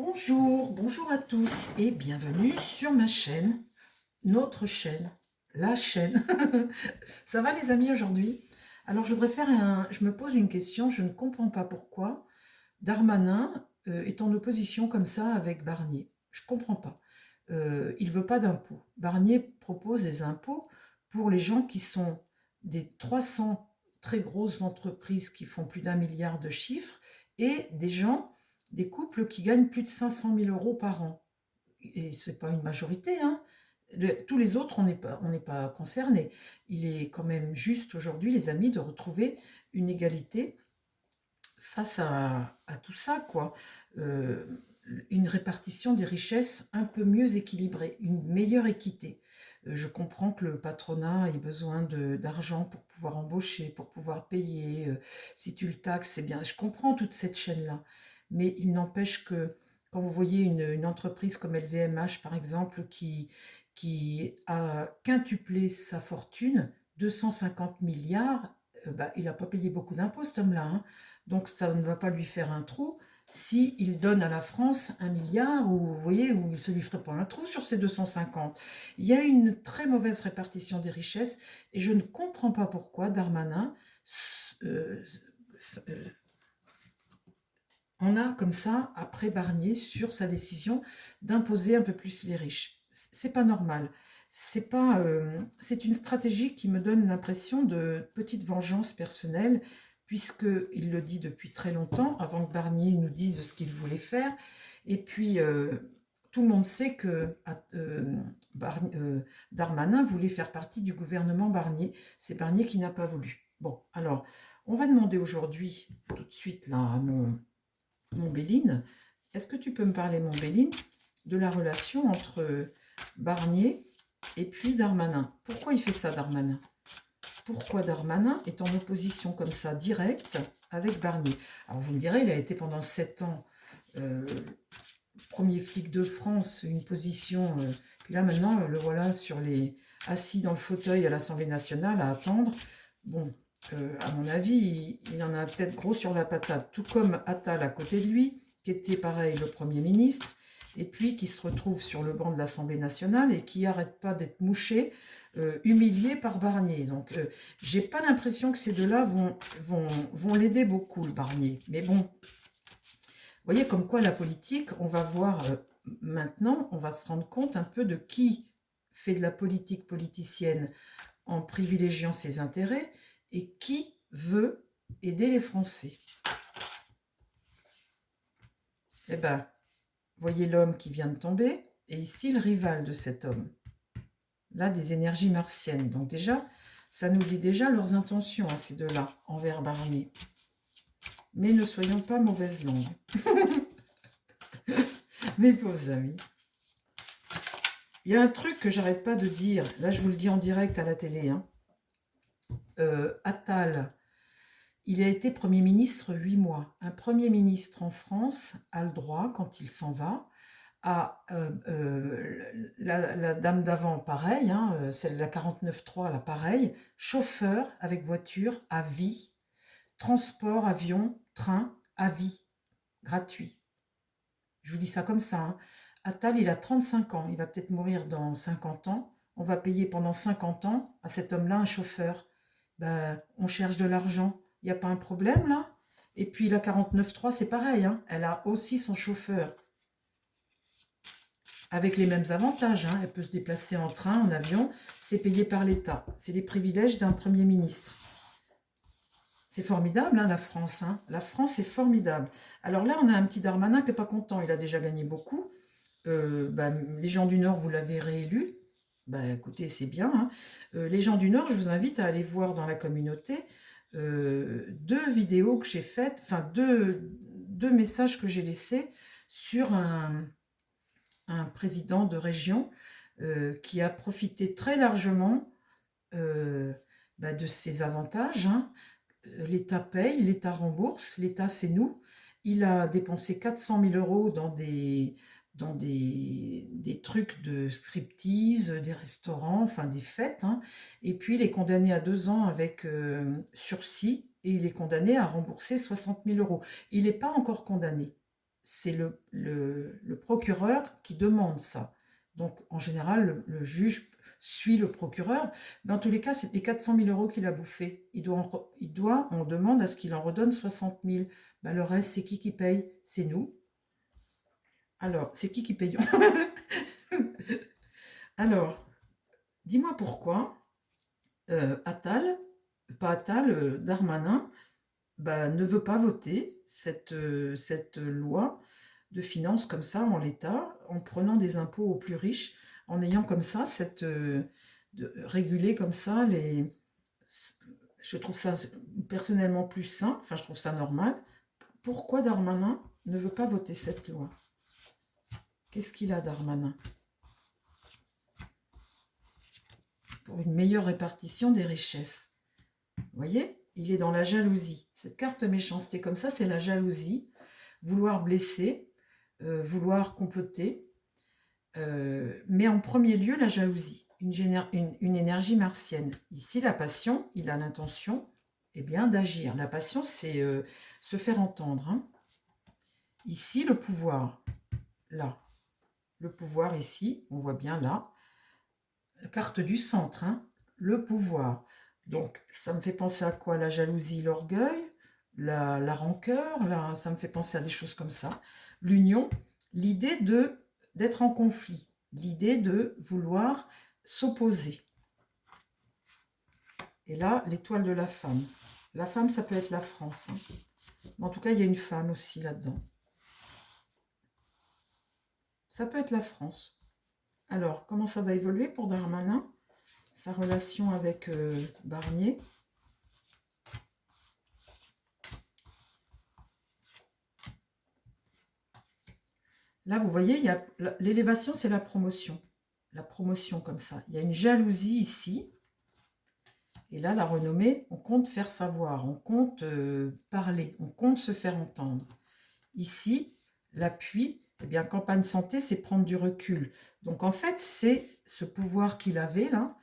Bonjour, bonjour à tous et bienvenue sur ma chaîne, notre chaîne, la chaîne. Ça va les amis aujourd'hui? Alors je voudrais je me pose une question, je ne comprends pas pourquoi Darmanin est en opposition comme ça avec Barnier. Je ne comprends pas. Il ne veut pas d'impôts. Barnier propose des impôts pour les gens qui sont des 300 très grosses entreprises qui font plus d'1 milliard de chiffres et des couples qui gagnent plus de 500 000 euros par an. Et ce n'est pas une majorité, hein. Tous les autres, on n'est pas concernés. Il est quand même juste aujourd'hui, les amis, de retrouver une égalité face à tout ça, quoi. Euh, une répartition des richesses un peu mieux équilibrée, une meilleure équité. Je comprends que le patronat ait besoin d'argent pour pouvoir embaucher, pour pouvoir payer. Si tu le taxes, c'est bien. Je comprends toute cette chaîne-là. Mais il n'empêche que quand vous voyez une entreprise comme LVMH, par exemple, qui a quintuplé sa fortune, 250 milliards, bah, il n'a pas payé beaucoup d'impôts, cet homme-là, hein. Donc ça ne va pas lui faire un trou s'il donne à la France 1 milliard, ou vous voyez, où il ne se lui ferait pas un trou sur ces 250. Il y a une très mauvaise répartition des richesses et je ne comprends pas pourquoi Darmanin euh, euh, en a comme ça après Barnier sur sa décision d'imposer un peu plus les riches. C'est pas normal. C'est une stratégie qui me donne l'impression de petite vengeance personnelle, puisqu'il le dit depuis très longtemps, avant que Barnier nous dise ce qu'il voulait faire. Et puis, tout le monde sait que Darmanin voulait faire partie du gouvernement Barnier. C'est Barnier qui n'a pas voulu. Bon, alors, on va demander aujourd'hui, tout de suite, là, à mon Béline, est-ce que tu peux me parler, mon Béline, de la relation entre Barnier et puis Darmanin? Pourquoi il fait ça, Darmanin? Pourquoi Darmanin est en opposition comme ça, directe, avec Barnier? Alors vous me direz, il a été pendant 7 ans euh, premier flic de France, une position... puis là, maintenant, le voilà assis dans le fauteuil à l'Assemblée nationale à attendre. Bon, à mon avis, il en a peut-être gros sur la patate, tout comme Attal à côté de lui, qui était pareil le Premier ministre, et puis qui se retrouve sur le banc de l'Assemblée nationale et qui n'arrête pas d'être mouché, humilié par Barnier. Donc, j'ai pas l'impression que ces deux-là vont l'aider beaucoup, le Barnier. Mais bon, vous voyez comme quoi la politique, on va voir maintenant, on va se rendre compte un peu de qui fait de la politique politicienne en privilégiant ses intérêts et qui veut aider les Français. Eh bien, voyez l'homme qui vient de tomber, et ici le rival de cet homme. Là, des énergies martiennes. Donc déjà, ça nous dit déjà leurs intentions à ces deux-là, envers Barnier. Mais ne soyons pas mauvaise langue. Mes pauvres amis. Il y a un truc que j'arrête pas de dire, là je vous le dis en direct à la télé, hein. Attal, il a été Premier ministre 8 mois. Un Premier ministre en France a le droit, quand il s'en va, à la dame d'avant, pareil, hein, celle de la 49.3, là, pareil, chauffeur avec voiture à vie, transport, avion, train à vie, gratuit. Je vous dis ça comme ça, hein. Attal, il a 35 ans, il va peut-être mourir dans 50 ans. On va payer pendant 50 ans à cet homme-là un chauffeur. Ben, on cherche de l'argent. Il n'y a pas un problème là? Et puis la 49.3, c'est pareil, hein. Elle a aussi son chauffeur. Avec les mêmes avantages, hein. Elle peut se déplacer en train, en avion. C'est payé par l'État. C'est les privilèges d'un Premier ministre. C'est formidable, hein, la France, hein. La France est formidable. Alors là, on a un petit Darmanin qui n'est pas content. Il a déjà gagné beaucoup. Les gens du Nord, vous l'avez réélu. Écoutez, c'est bien, hein. Les gens du Nord, je vous invite à aller voir dans la communauté 2 vidéos que j'ai faites, enfin deux messages que j'ai laissés sur un président de région qui a profité très largement de ses avantages, hein. L'État paye, l'État rembourse, l'État c'est nous. Il a dépensé 400 000 euros dans des trucs de striptease, des restaurants, enfin des fêtes, hein. Et puis il est condamné à 2 ans avec sursis et il est condamné à rembourser 60 000 euros. Il n'est pas encore condamné. c'est le procureur qui demande ça. Donc, en général, le juge suit le procureur. Dans tous les cas, c'est les 400 000 euros qu'il a bouffé. On demande à ce qu'il en redonne 60 000. Ben, le reste, c'est qui paye? C'est nous. Alors, c'est qui payons? Alors, dis-moi pourquoi Attal, pas Attal, Darmanin, ne veut pas voter cette loi de finances comme ça en l'état, en prenant des impôts aux plus riches, en ayant comme ça de réguler comme ça les... Je trouve ça personnellement plus sain, enfin je trouve ça normal. Pourquoi Darmanin ne veut pas voter cette loi? Qu'est-ce qu'il a, Darmanin? Pour une meilleure répartition des richesses. Vous voyez, il est dans la jalousie. Cette carte méchanceté comme ça, c'est la jalousie. Vouloir blesser, vouloir comploter. Mais en premier lieu, la jalousie. Une énergie martienne. Ici, la passion, il a l'intention d'agir. La passion, c'est se faire entendre. Hein. Ici, le pouvoir. Là. Le pouvoir ici, on voit bien là. La carte du centre, hein, le pouvoir. Donc, ça me fait penser à quoi? La jalousie, l'orgueil, la rancœur, ça me fait penser à des choses comme ça. L'union, l'idée d'être en conflit, l'idée de vouloir s'opposer. Et là, l'étoile de la femme. La femme, ça peut être la France. Hein. En tout cas, il y a une femme aussi là-dedans. Ça peut être la France. Alors, comment ça va évoluer pour Darmanin? Sa relation avec Barnier. Là, vous voyez, l'élévation, c'est la promotion. La promotion comme ça. Il y a une jalousie ici. Et là, la renommée, on compte faire savoir, on compte parler, on compte se faire entendre. Ici, l'appui, campagne santé, c'est prendre du recul. Donc, en fait, c'est ce pouvoir qu'il avait, là.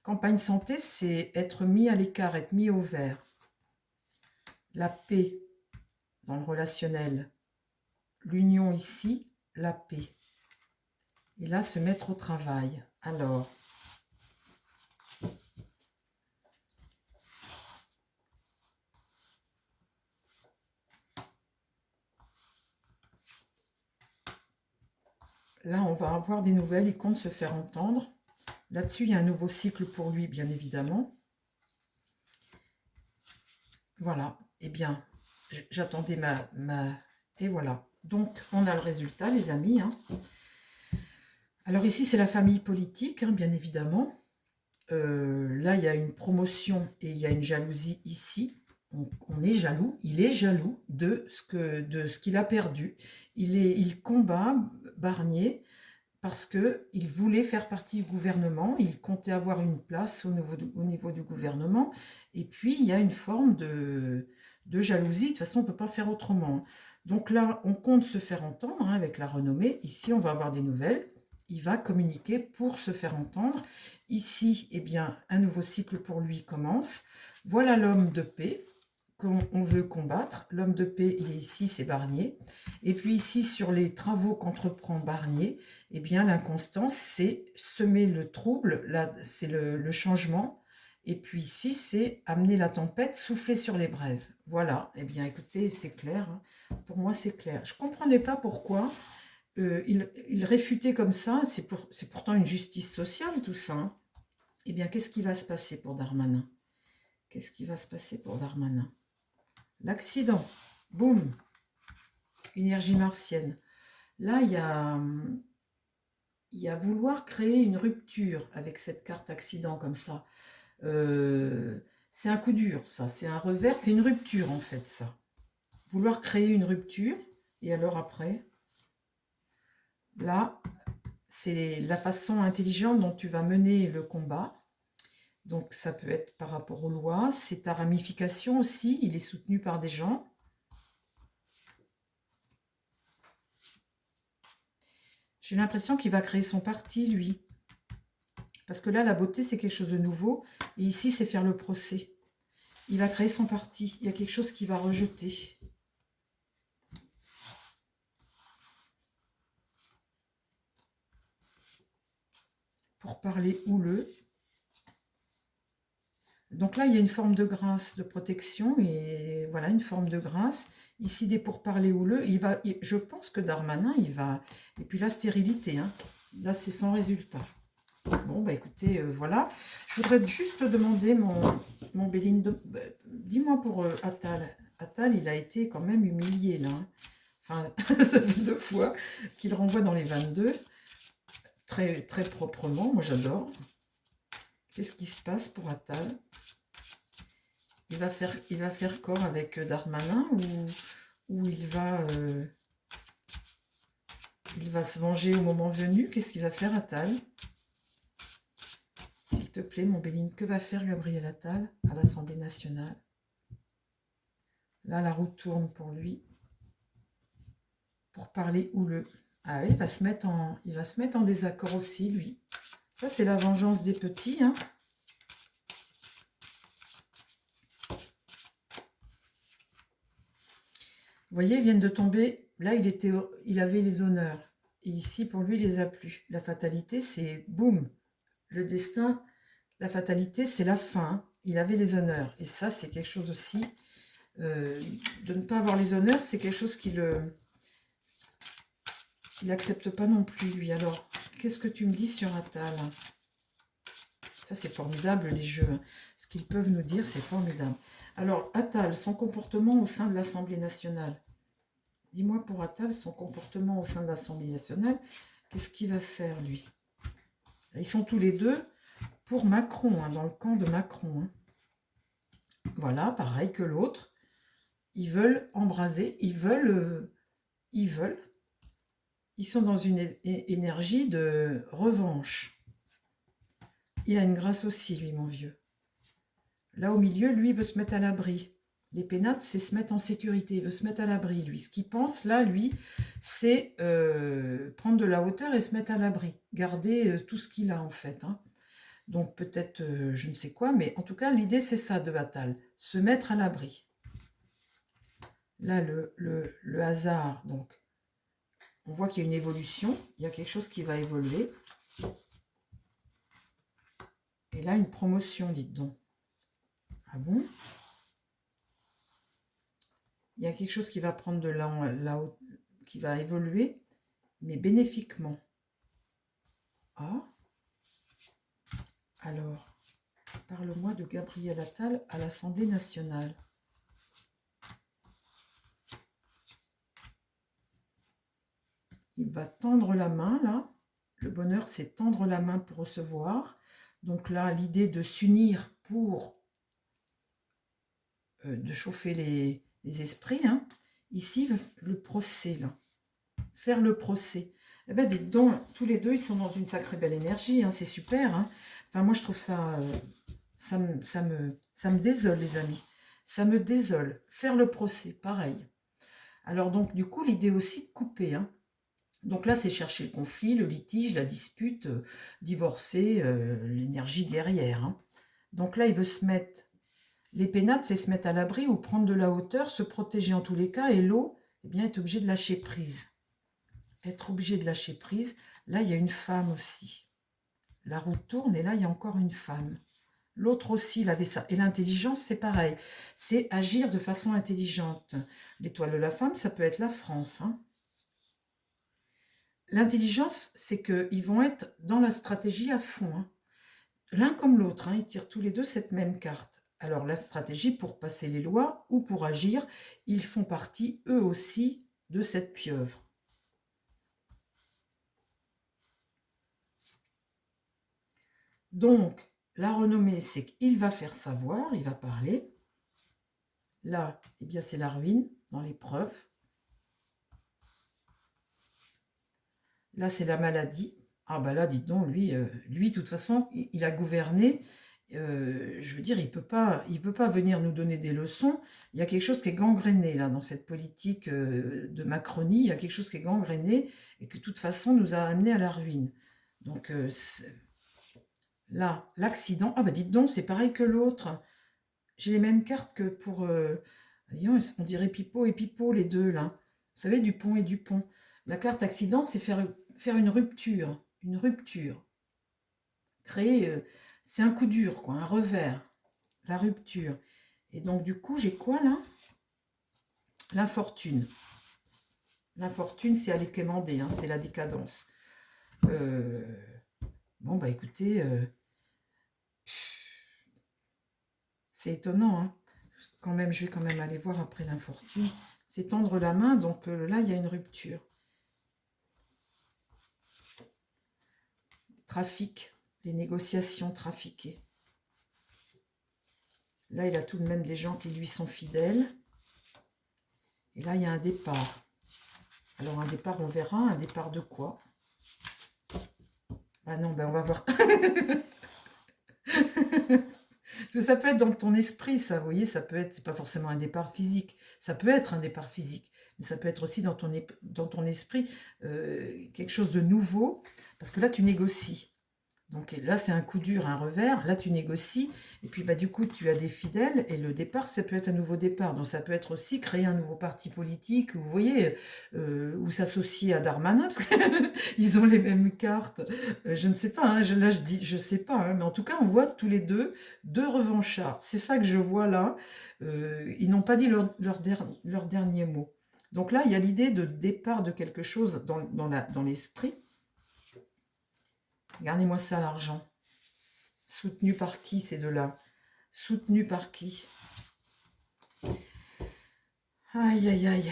Campagne santé, c'est être mis à l'écart, être mis au vert. La paix dans le relationnel. L'union ici, la paix. Et là, se mettre au travail. Alors, là, on va avoir des nouvelles, il compte se faire entendre. Là-dessus, il y a un nouveau cycle pour lui, bien évidemment. Voilà, eh bien, j'attendais Et voilà, donc on a le résultat, les amis. Hein. Alors ici, c'est la famille politique, hein, bien évidemment. Là, il y a une promotion et il y a une jalousie ici. On est jaloux, il est jaloux de ce qu'il a perdu. Il combat Barnier parce qu'il voulait faire partie du gouvernement, il comptait avoir une place au niveau du gouvernement, et puis il y a une forme de jalousie, de toute façon on ne peut pas faire autrement. Donc là, on compte se faire entendre hein, avec la renommée, ici on va avoir des nouvelles, il va communiquer pour se faire entendre. Ici, eh bien, un nouveau cycle pour lui commence. Voilà l'homme de paix qu'on veut combattre. L'homme de paix, il est ici, c'est Barnier. Et puis ici, sur les travaux qu'entreprend Barnier, eh bien, l'inconstance, c'est semer le trouble, là, c'est le changement. Et puis ici, c'est amener la tempête, souffler sur les braises. Voilà, eh bien, écoutez, c'est clair. Hein. Pour moi, c'est clair. Je ne comprenais pas pourquoi il réfutait comme ça. C'est pourtant une justice sociale, tout ça. Hein. Eh bien, qu'est-ce qui va se passer pour Darmanin? Qu'est-ce qui va se passer pour Darmanin? L'accident, boum, énergie martienne. Là, il y a vouloir créer une rupture avec cette carte accident comme ça. C'est un coup dur, ça. C'est un revers, c'est une rupture en fait, ça. Vouloir créer une rupture, et alors après, là, c'est la façon intelligente dont tu vas mener le combat. Donc, ça peut être par rapport aux lois. C'est ta ramification aussi. Il est soutenu par des gens. J'ai l'impression qu'il va créer son parti, lui. Parce que là, la beauté, c'est quelque chose de nouveau. Et ici, c'est faire le procès. Il va créer son parti. Il y a quelque chose qu'il va rejeter. pour parler houleux. Donc là, il y a une forme de grâce, de protection, et voilà, une forme de grâce. Ici, des pourparlers houleux, je pense que Darmanin, il va... Et puis la stérilité, hein. Là, c'est sans résultat. Bon, bah écoutez, voilà. Je voudrais juste demander, mon Béline, dis-moi pour Attal. Attal, il a été quand même humilié, là. Hein. Enfin, ça fait 2 fois qu'il renvoie dans les 22. Très, très proprement, moi j'adore. Qu'est-ce qui se passe pour Attal? Il va faire corps avec Darmanin ou il va se venger au moment venu? Qu'est-ce qu'il va faire, Attal? S'il te plaît, mon Béline, que va faire Gabriel Attal à l'Assemblée nationale? Là, la roue tourne pour lui. Pour parler houleux. Ah oui, il va se mettre en désaccord aussi, lui. Ça, c'est la vengeance des petits, hein. Vous voyez, ils viennent de tomber. Là, il avait les honneurs. Et ici, pour lui, il les a plus. La fatalité, c'est boum. Le destin, la fatalité, c'est la fin. Il avait les honneurs. Et ça, c'est quelque chose aussi. De ne pas avoir les honneurs, c'est quelque chose qu'il n'accepte pas non plus, lui. Alors, qu'est-ce que tu me dis sur Attal? Ça, c'est formidable, les jeux. Hein. Ce qu'ils peuvent nous dire, c'est formidable. Alors, Attal, son comportement au sein de l'Assemblée nationale. Dis-moi pour Attal, son comportement au sein de l'Assemblée nationale, qu'est-ce qu'il va faire, lui? Ils sont tous les deux pour Macron, hein, dans le camp de Macron. Hein. Voilà, pareil que l'autre. Ils veulent embraser, ils veulent. Ils sont dans une énergie de revanche. Il a une grâce aussi, lui, mon vieux. Là, au milieu, lui, veut se mettre à l'abri. Les pénates, c'est se mettre en sécurité. Il veut se mettre à l'abri, lui. Ce qu'il pense, là, lui, c'est prendre de la hauteur et se mettre à l'abri. Garder tout ce qu'il a, en fait. Hein. Donc, peut-être, je ne sais quoi, mais en tout cas, l'idée, c'est ça de Attal. Se mettre à l'abri. Là, le hasard, donc, on voit qu'il y a une évolution. Il y a quelque chose qui va évoluer. Et là, une promotion, dites donc. Ah bon? Il y a quelque chose qui va prendre de là qui va évoluer, mais bénéfiquement. Ah? Alors, parle-moi de Gabriel Attal à l'Assemblée nationale. Il va tendre la main, là. Le bonheur, c'est tendre la main pour recevoir. Donc là, l'idée de s'unir pour de chauffer les esprits. Hein. Ici, le procès, là. Faire le procès. Eh bien, dites donc, tous les deux, ils sont dans une sacrée belle énergie. Hein, c'est super. Hein. Enfin, moi, je trouve ça... ça me désole, les amis. Ça me désole. Faire le procès, pareil. Alors, donc, du coup, l'idée aussi de couper. Hein. Donc là, c'est chercher le conflit, le litige, la dispute, divorcer, l'énergie guerrière. Hein. Donc là, il veut se mettre... Les pénates, c'est se mettre à l'abri ou prendre de la hauteur, se protéger en tous les cas. Et l'eau, eh bien, être obligé de lâcher prise. Être obligé de lâcher prise. Là, il y a une femme aussi. La roue tourne et là, il y a encore une femme. L'autre aussi, il avait ça. Et l'intelligence, c'est pareil. C'est agir de façon intelligente. L'étoile de la femme, ça peut être la France. Hein. L'intelligence, c'est qu'ils vont être dans la stratégie à fond. Hein. L'un comme l'autre, hein, ils tirent tous les deux cette même carte. Alors la stratégie pour passer les lois ou pour agir, ils font partie eux aussi de cette pieuvre. Donc, la renommée, c'est qu'il va faire savoir, il va parler. Là, eh bien, c'est la ruine dans l'épreuve. Là, c'est la maladie. Ah ben là, dites donc, lui, de toute façon, il a gouverné. Je veux dire, il peut pas venir nous donner des leçons. Il y a quelque chose qui est gangréné, là, dans cette politique de Macronie. Il y a quelque chose qui est gangréné et que, de toute façon, nous a amené à la ruine. Donc, là, l'accident. Ah ben dites donc, c'est pareil que l'autre. J'ai les mêmes cartes que pour... voyons, on dirait Pipo et Pipo, les deux, là. Vous savez, Dupont et Dupont. La carte accident, c'est faire une rupture. Une rupture. créer... c'est un coup dur, quoi, un revers, la rupture. Et donc, du coup, j'ai quoi, là? L'infortune. L'infortune, c'est aller quémander, hein, c'est la décadence. Bon, bah écoutez, c'est étonnant, hein. Quand même, je vais quand même aller voir après l'infortune. C'est tendre la main, donc là, il y a une rupture. Trafic, les négociations trafiquées. Là, il a tout de même des gens qui lui sont fidèles. Et là, il y a un départ. Alors, un départ, on verra. Un départ de quoi? Ah non, ben on va voir. Parce que ça peut être dans ton esprit, ça, vous voyez, ça peut être, c'est pas forcément un départ physique. Ça peut être un départ physique, mais ça peut être aussi dans ton esprit quelque chose de nouveau. Parce que là, tu négocies. Donc là, c'est un coup dur, un revers. Là, tu négocies. Et puis, bah, du coup, tu as des fidèles. Et le départ, ça peut être un nouveau départ. Donc, ça peut être aussi créer un nouveau parti politique. Vous voyez, ou s'associer à Darmanin, parce qu'ils ont les mêmes cartes. Je ne sais pas. Hein, là, je dis, je sais pas. Hein, mais en tout cas, on voit tous les deux revanchards. C'est ça que je vois là. Ils n'ont pas dit leur dernier mot. Donc là, il y a l'idée de départ de quelque chose dans l'esprit. Regardez-moi ça, l'argent. Soutenu par qui, ces deux-là? Soutenu par qui? Aïe, aïe, aïe.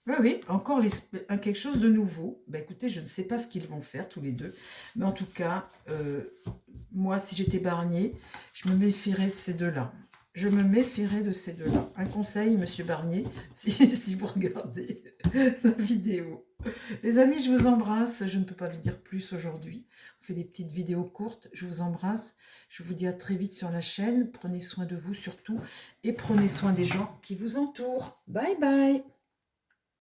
Oui, oui, encore quelque chose de nouveau. Ben, écoutez, je ne sais pas ce qu'ils vont faire, tous les deux. Mais en tout cas, moi, si j'étais Barnier, je me méfierais de ces deux-là. Je me méfierais de ces deux-là. Un conseil, monsieur Barnier, si vous regardez la vidéo. Les amis, je vous embrasse. Je ne peux pas vous dire plus aujourd'hui. On fait des petites vidéos courtes. Je vous embrasse. Je vous dis à très vite sur la chaîne. Prenez soin de vous surtout. Et prenez soin des gens qui vous entourent. Bye bye.